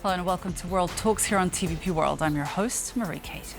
Hello and welcome to World Talks here on TVP World. I'm your host, Marie Cato.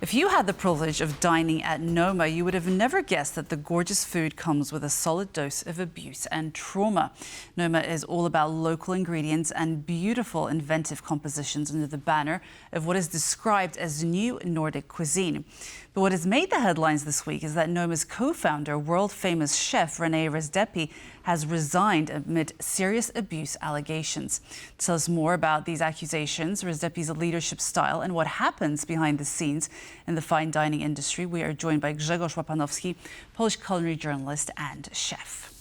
If you had the privilege of dining at Noma, you would have never guessed that the gorgeous food comes with a solid dose of abuse and trauma. Noma is all about local ingredients and beautiful, inventive compositions under the banner of what is described as new Nordic cuisine. But what has made the headlines this week is that Noma's co-founder, world-famous chef Rene Redzepi, has resigned amid serious abuse allegations. To tell us more about these accusations, Redzepi's leadership style, and what happens behind the scenes in the fine dining industry, we are joined by Grzegorz Łapanowski, Polish culinary journalist and chef.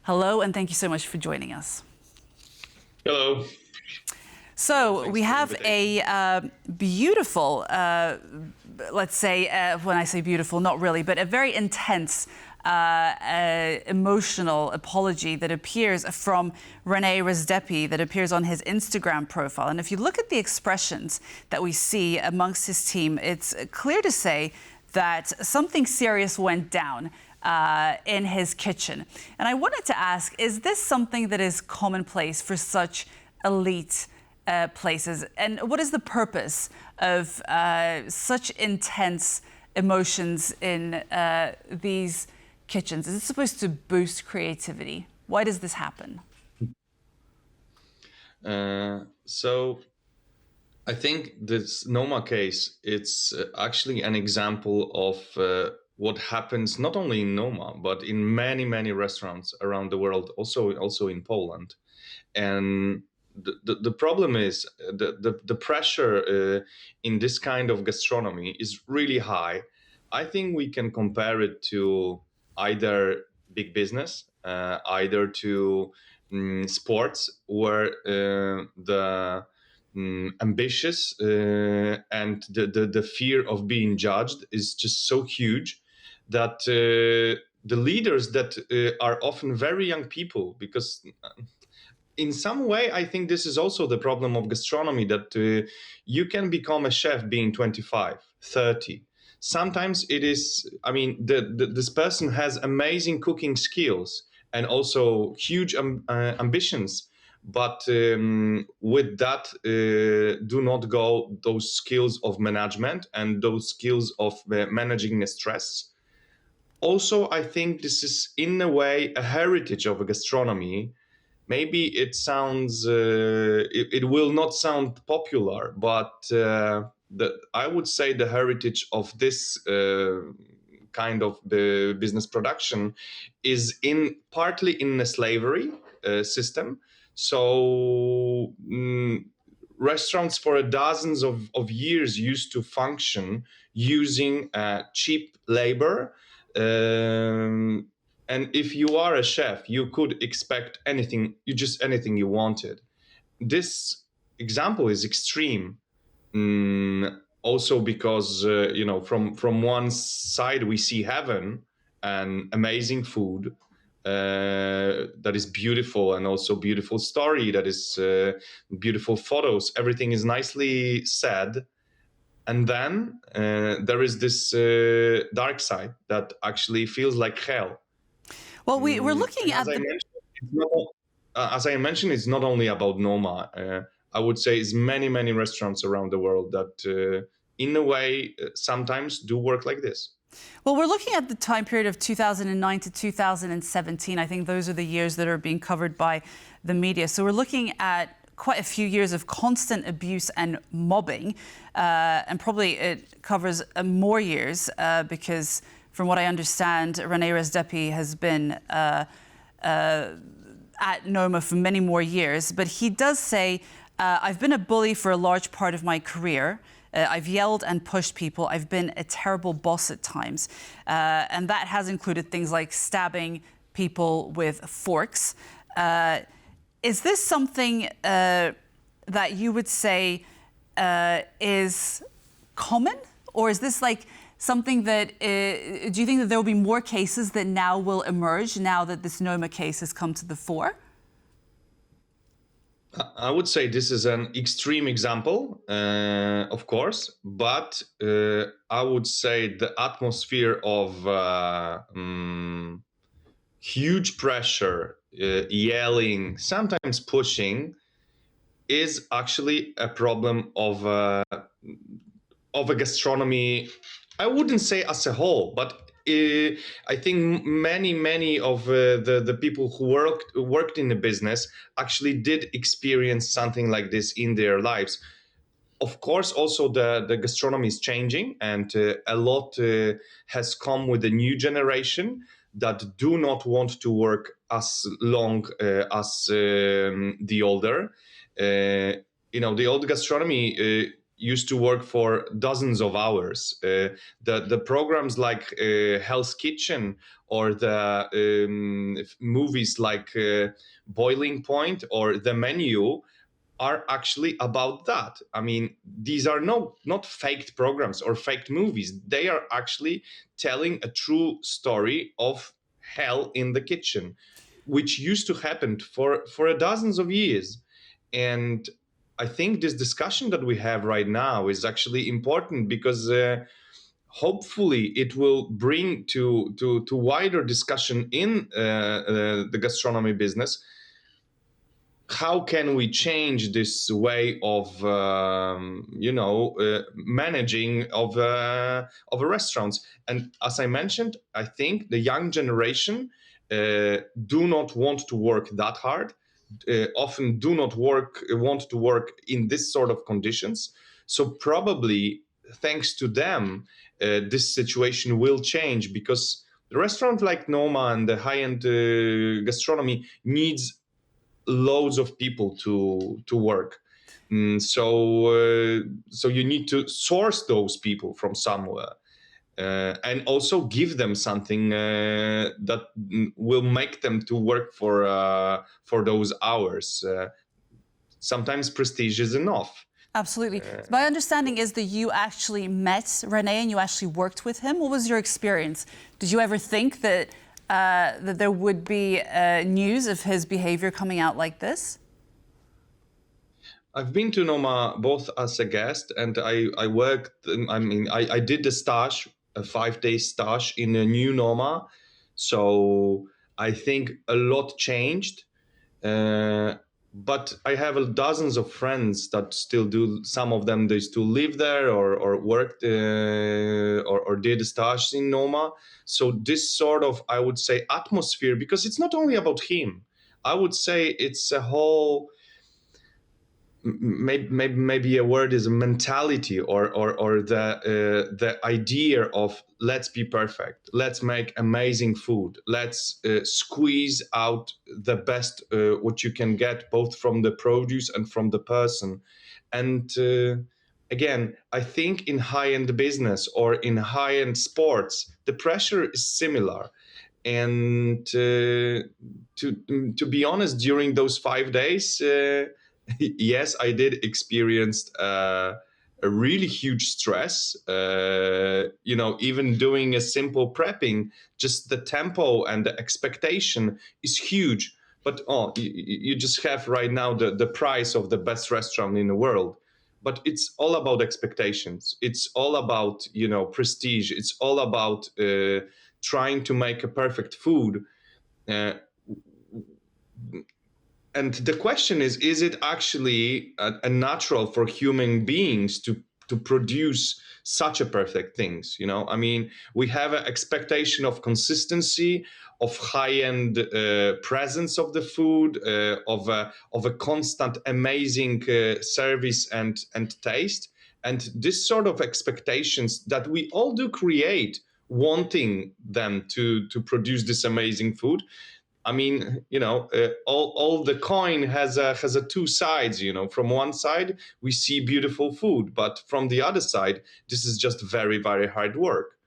Hello, and thank you so much for joining us. Hello. So we have a beautiful, let's say, when I say beautiful, not really, but a very intense emotional apology that appears from Rene Redzepi, that appears on his Instagram profile. And if you look at the expressions that we see amongst his team, it's clear to say that something serious went down in his kitchen. And I wanted to ask, is this something that is commonplace for such elite places? And what is the purpose of such intense emotions in these kitchens? Is it supposed to boost creativity? Why does this happen? So I think this Noma case, it's actually an example of what happens not only in Noma, but in many, many restaurants around the world, also in Poland. And the problem is the pressure in this kind of gastronomy is really high. I think we can compare it to either big business, either to sports, where the ambitious and the fear of being judged is just so huge that the leaders that are often very young people, because in some way, I think this is also the problem of gastronomy, that you can become a chef being 25, 30. Sometimes it is, I mean, this person has amazing cooking skills and also huge ambitions, but with that do not go those skills of management and those skills of managing the stress. Also, I think this is in a way a heritage of a gastronomy. Maybe it sounds, it will not sound popular, but I would say the heritage of this kind of the business production is partly in the slavery system. So restaurants for dozens of years used to function using cheap labor. And if you are a chef, you could expect anything you wanted. This example is extreme. Also because, from one side we see heaven and amazing food that is beautiful, and also beautiful story that is beautiful photos. Everything is nicely said. And then there is this dark side that actually feels like hell. Well, we're looking at as I mentioned, it's not only about Noma. I would say it's many, many restaurants around the world that, in a way, sometimes do work like this. Well, we're looking at the time period of 2009 to 2017. I think those are the years that are being covered by the media. So we're looking at quite a few years of constant abuse and mobbing, and probably it covers more years because, from what I understand, Rene Redzepi has been at Noma for many more years. But he does say, I've been a bully for a large part of my career. I've yelled and pushed people. I've been a terrible boss at times. And that has included things like stabbing people with forks. Is this something that you would say is common? Or is this like something that, do you think that there will be more cases that now will emerge now that this Noma case has come to the fore? I would say this is an extreme example, of course, but I would say the atmosphere of huge pressure yelling, sometimes pushing, is actually a problem of a gastronomy. I wouldn't say as a whole, but I think many of the people who worked in the business actually did experience something like this in their lives. Of course, also the gastronomy is changing, and a lot has come with the new generation that do not want to work as long as the older. The old gastronomy used to work for dozens of hours. The programs like Hell's Kitchen, or the movies like Boiling Point or The Menu, are actually about that. I mean, these are not faked programs or faked movies. They are actually telling a true story of hell in the kitchen, which used to happen for a dozens of years. And I think this discussion that we have right now is actually important, because hopefully it will bring to wider discussion in the gastronomy business. How can we change this way of managing of a restaurants? And as I mentioned, I think the young generation do not want to work that hard, often do not want to work in this sort of conditions. So probably thanks to them, this situation will change, because the restaurant like Noma and the high-end gastronomy needs loads of people to work. So you need to source those people from somewhere, and also give them something that will make them to work for those hours. Sometimes prestige is enough. Absolutely. My understanding is that you actually met Rene and you actually worked with him. What was your experience? Did you ever think that that there would be news of his behavior coming out like this? I've been to Noma both as a guest, and I worked. I did a stage, a 5-day stage in a new Noma. So I think a lot changed. But I have dozens of friends that still do. Some of them, they still live there, or worked or did a stage in Noma. So this sort of, I would say, atmosphere, because it's not only about him. I would say it's a whole, maybe a word is a mentality, or the idea of, let's be perfect, let's make amazing food, let's squeeze out the best what you can get, both from the produce and from the person. And again, I think in high-end business or in high-end sports, the pressure is similar. And to be honest, during those 5 days, yes, I did experience a really huge stress. Even doing a simple prepping, just the tempo and the expectation is huge. But you just have right now the price of the best restaurant in the world. But it's all about expectations. It's all about prestige. It's all about trying to make a perfect food. And the question is it actually a natural for human beings to produce such a perfect things? I mean, we have an expectation of consistency, of high-end presence of the food, of a constant amazing service and taste. And this sort of expectations that we all do create, wanting them to produce this amazing food. I mean, all the coin has a two sides. From one side we see beautiful food, but from the other side, this is just very, very hard work,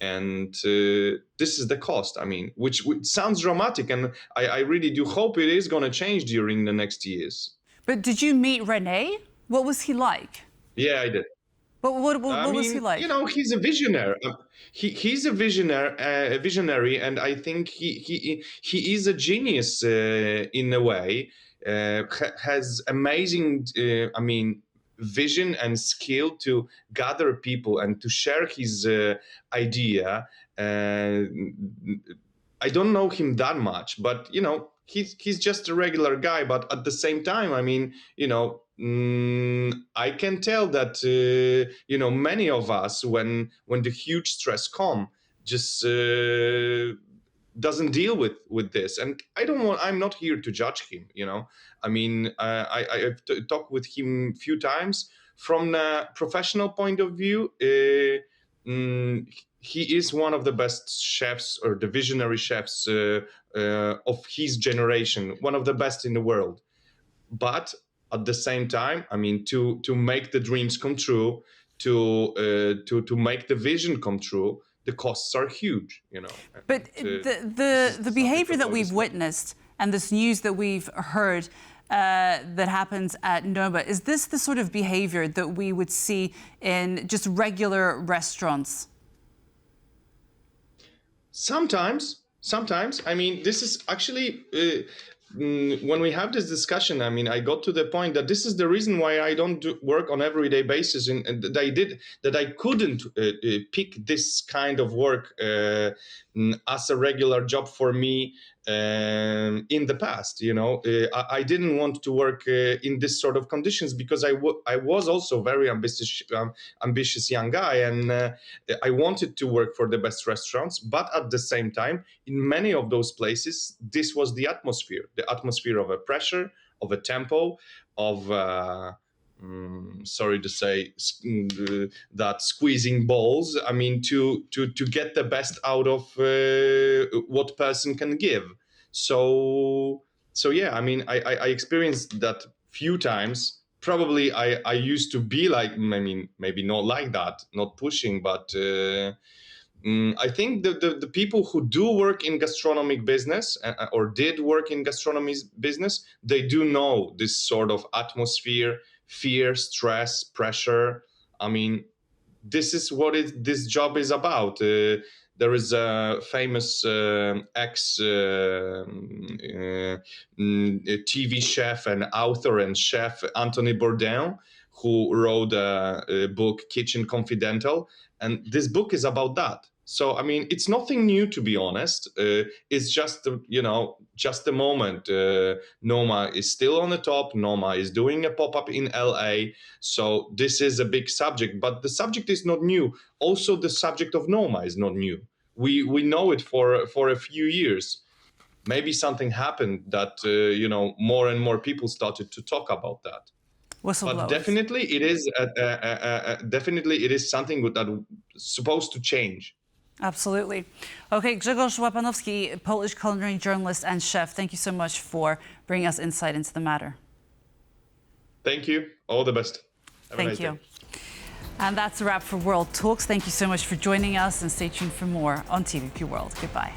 and this is the cost. I mean, which sounds dramatic, and I really do hope it is going to change during the next years. But did you meet Rene? What was he like? Yeah, I did. What was he like? He's a visionary. He's a visionary, and I think he is a genius in a way. Has amazing, vision and skill to gather people and to share his idea. I don't know him that much, but he's just a regular guy. But at the same time, I mean, I can tell that many of us, when the huge stress come, just doesn't deal with this. And I'm not here to judge him. I mean, I've talked with him a few times. From a professional point of view, he is one of the best chefs, or the visionary chefs of his generation, one of the best in the world. But at the same time, I mean, to make the dreams come true, to make the vision come true, the costs are huge, But the behavior that we've witnessed and this news that we've heard that happens at Noma, is this the sort of behavior that we would see in just regular restaurants? Sometimes. I mean, this is actually, when we have this discussion, I mean, I got to the point that this is the reason why I don't work on everyday basis, and that I couldn't pick this kind of work as a regular job for me in the past. I didn't want to work in this sort of conditions, because I was also very ambitious young guy, and I wanted to work for the best restaurants. But at the same time, in many of those places, this was the atmosphere of a pressure, of a tempo, of sorry to say, that squeezing balls. I mean, to get the best out of what person can give. So yeah, I mean, I experienced that few times. Probably I used to be like, I mean, maybe not like that, not pushing, but I think the people who do work in gastronomic business, or did work in gastronomy business, they do know this sort of atmosphere, fear, stress, pressure. I mean, this is what this job is about. There is a famous TV chef and author and chef, Anthony Bourdain, who wrote a book, Kitchen Confidential, and this book is about that. So, I mean, it's nothing new, to be honest. It's just, just the moment. Noma is still on the top. Noma is doing a pop-up in LA. So this is a big subject, but the subject is not new. Also, the subject of Noma is not new. We know it for a few years. Maybe something happened that, more and more people started to talk about that. But definitely it is something that is supposed to change. Absolutely. Okay, Grzegorz Łapanowski, Polish culinary journalist and chef, thank you so much for bringing us insight into the matter. Thank you. All the best. Thank you. And that's a wrap for World Talks. Thank you so much for joining us, and stay tuned for more on TVP World. Goodbye.